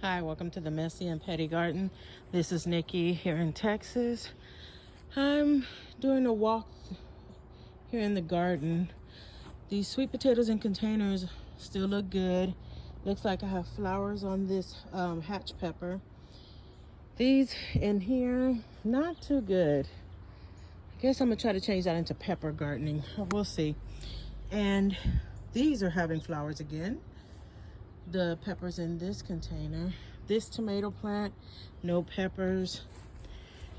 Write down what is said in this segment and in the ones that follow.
Hi, welcome to the Messy and Petty Garden. This is Nikki here in Texas. I'm doing a walk here in the garden. These sweet potatoes in containers still look good. Looks like I have flowers on this hatch pepper. These in here, not too good. I guess I'm gonna try to change that into pepper gardening. We'll see. And these are having flowers again. The peppers in this container. This tomato plant, no peppers.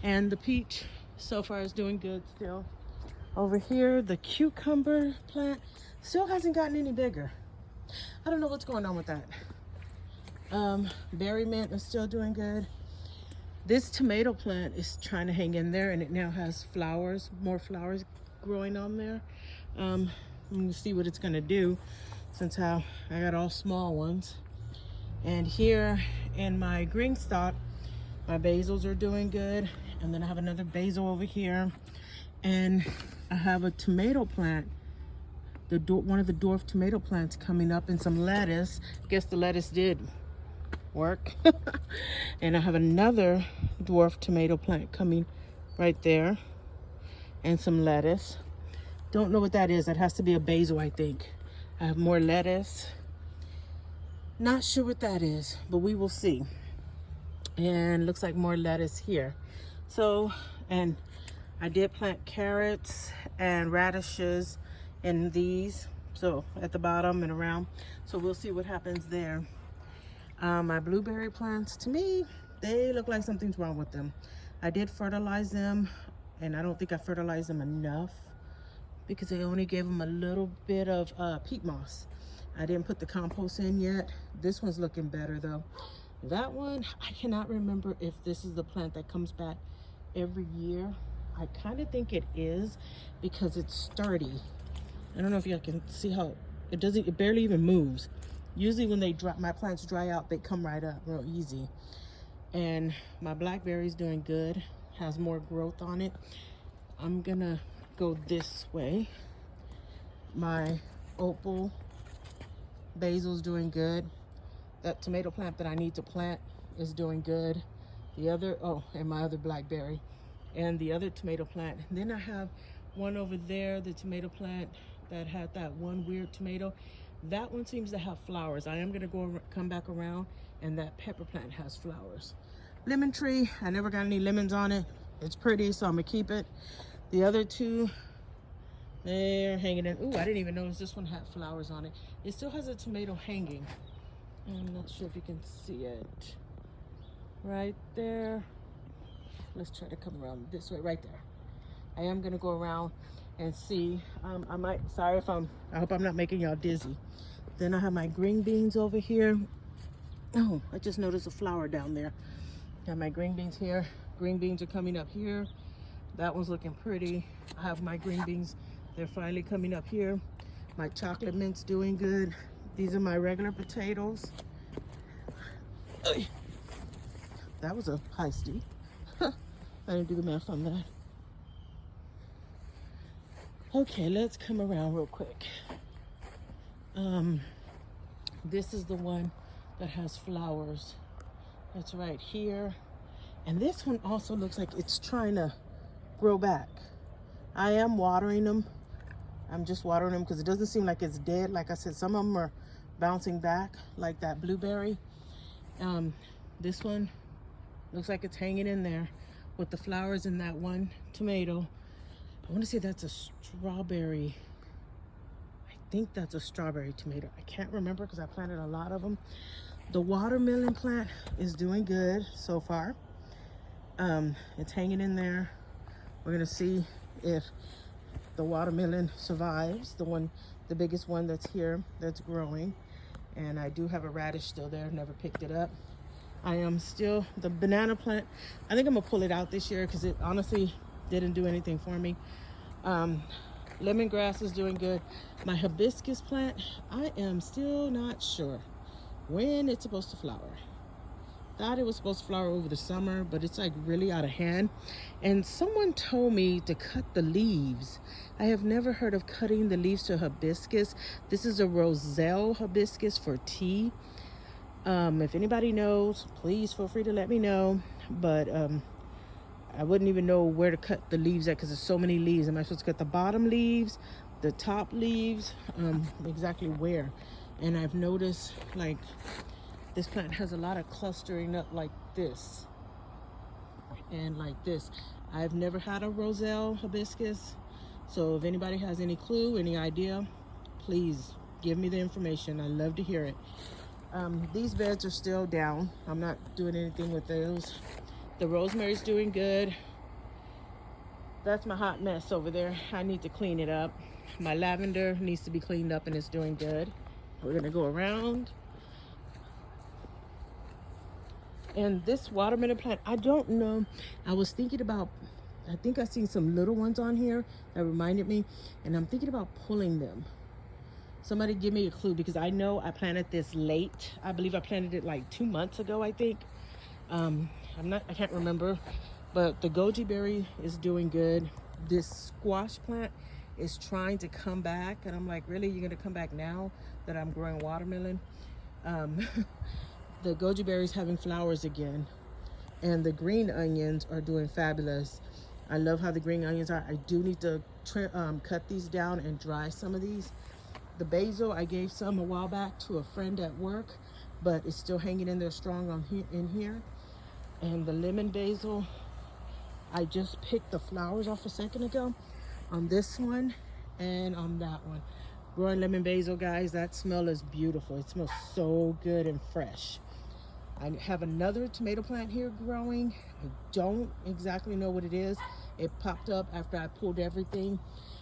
And the peach so far is doing good still. Over here, the cucumber plant still hasn't gotten any bigger. I don't know what's going on with that. Berry mint is still doing good. This tomato plant is trying to hang in there, and it now has flowers, more flowers growing on there. I'm gonna see what it's gonna do since I got all small ones. And here in my green stock, my basils are doing good. And then I have another basil over here. And I have a tomato plant, one of the dwarf tomato plants coming up, and some lettuce. Guess the lettuce did work. And I have another dwarf tomato plant coming right there, and some lettuce. Don't know what that is. That has to be a basil, I think. I have more lettuce. Not sure what that is, but we will see. And looks like more lettuce here. So, and I did plant carrots and radishes in these, so at the bottom and around. So we'll see what happens there. My blueberry plants, to me, they look like something's wrong with them. I did fertilize them, and I don't think I fertilized them enough, because I only gave them a little bit of peat moss. I didn't put the compost in yet. This one's looking better though. That one, I cannot remember if this is the plant that comes back every year. I kind of think it is, because it's sturdy. I don't know if you can see how it barely even moves. Usually when my plants dry out, they come right up real easy. And my blackberry's doing good, has more growth on it. I'm gonna go this way. My opal basil's doing good. That tomato plant that I need to plant is doing good. The other, and my other blackberry and the other tomato plant. And then I have one over there, the tomato plant that had that one weird tomato. That one seems to have flowers. I am gonna come back around, and that pepper plant has flowers. Lemon tree, I never got any lemons on it. It's pretty, so I'm gonna keep it. The other two, they're hanging in. Ooh, I didn't even notice this one had flowers on it. It still has a tomato hanging. I'm not sure if you can see it. Right there. Let's try to come around this way, right there. I am gonna go around and see. I hope I'm not making y'all dizzy. Then I have my green beans over here. Oh, I just noticed a flower down there. I have my green beans here. Green beans are coming up here. That one's looking pretty. I have my green beans. They're finally coming up here. My chocolate mint's doing good. These are my regular potatoes. That was a heisty. I didn't do the math on that. Okay, let's come around real quick. This is the one that has flowers. That's right here. And this one also looks like it's trying to grow back. I am watering them. I'm just watering them because it doesn't seem like it's dead. Like I said, some of them are bouncing back, like that blueberry. This one looks like it's hanging in there with the flowers in that one tomato. I want to say that's a strawberry. I think that's a strawberry tomato. I can't remember because I planted a lot of them. The watermelon plant is doing good so far. It's hanging in there. We're gonna see if the watermelon survives, the biggest one that's here, that's growing. And I do have a radish still there, never picked it up. I am still, the banana plant, I think I'm gonna pull it out this year because it honestly didn't do anything for me. Lemongrass is doing good. My hibiscus plant, I am still not sure when it's supposed to flower. Thought it was supposed to flower over the summer, but it's like really out of hand. And someone told me to cut the leaves. I have never heard of cutting the leaves to hibiscus. This is a Roselle hibiscus for tea. If anybody knows, please feel free to let me know. But I wouldn't even know where to cut the leaves at because there's so many leaves. Am I supposed to cut the bottom leaves, the top leaves, exactly where? And I've noticed like this plant has a lot of clustering up like this and like this. I've never had a Roselle hibiscus, so if anybody has any clue, any idea, please give me the information. I love to hear it. These beds are still down. I'm not doing anything with those. The rosemary's doing good. That's my hot mess over there. I need to clean it up. My lavender needs to be cleaned up and it's doing good. We're gonna go around. And this watermelon plant, I don't know. I was thinking about, I think I seen some little ones on here that reminded me, and I'm thinking about pulling them. Somebody give me a clue because I know I planted this late. I believe I planted it like 2 months ago, I think. I can't remember, but the goji berry is doing good. This squash plant is trying to come back, and I'm like, really, you're gonna come back now that I'm growing watermelon? The goji berry is having flowers again, and the green onions are doing fabulous. I love how the green onions are. I do need to cut these down and dry some of these. The basil, I gave some a while back to a friend at work, but it's still hanging in there strong on in here. And the lemon basil, I just picked the flowers off a second ago on this one and on that one. Growing lemon basil, guys, that smell is beautiful. It smells so good and fresh. I have another tomato plant here growing. I don't exactly know what it is. It popped up after I pulled everything.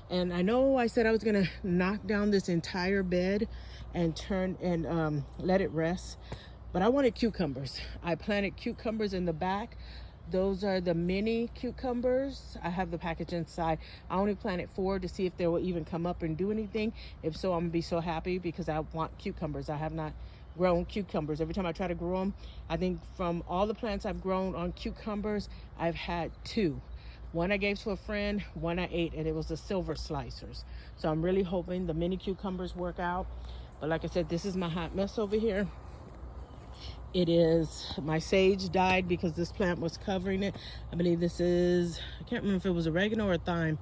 And I know I said I was gonna knock down this entire bed and let it rest, but I wanted cucumbers. I planted cucumbers in the back. Those are the mini cucumbers. I have the package inside. I only planted 4 to see if they will even come up and do anything. If so, I'm gonna be so happy because I want cucumbers. I have not grown cucumbers. Every time I try to grow them, I think from all the plants I've grown on cucumbers, I've had 2. One I gave to a friend, one I ate, and it was the silver slicers. So I'm really hoping the mini cucumbers work out. But like I said, this is my hot mess over here. It is, my sage died because this plant was covering it. I believe this is, I can't remember if it was oregano or thyme.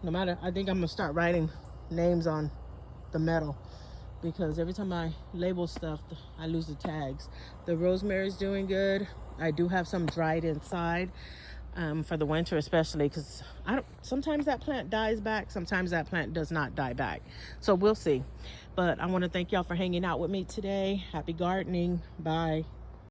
No matter, I think I'm gonna start writing names on the metal because every time I label stuff, I lose the tags. The rosemary's doing good. I do have some dried inside. For the winter especially, because sometimes that plant dies back, sometimes that plant does not die back, so we'll see. But I want to thank y'all for hanging out with me today. Happy gardening. Bye.